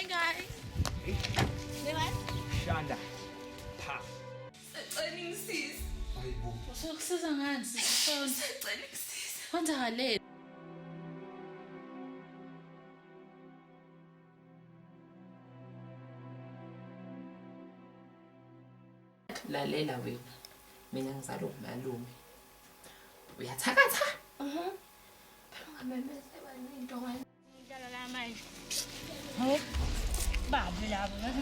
guys. Diba? Shanda. Pa. Earning sis. Hayibo. Usokusiza ngani sisifona? Earning sis. Kwenzakaleni? Lalela wena. Mina ngizala umalume. Uyathakatha? Phela ungamemeze wena into ngani. Ngitshela la manje. Hayi. Babe labo, ngathi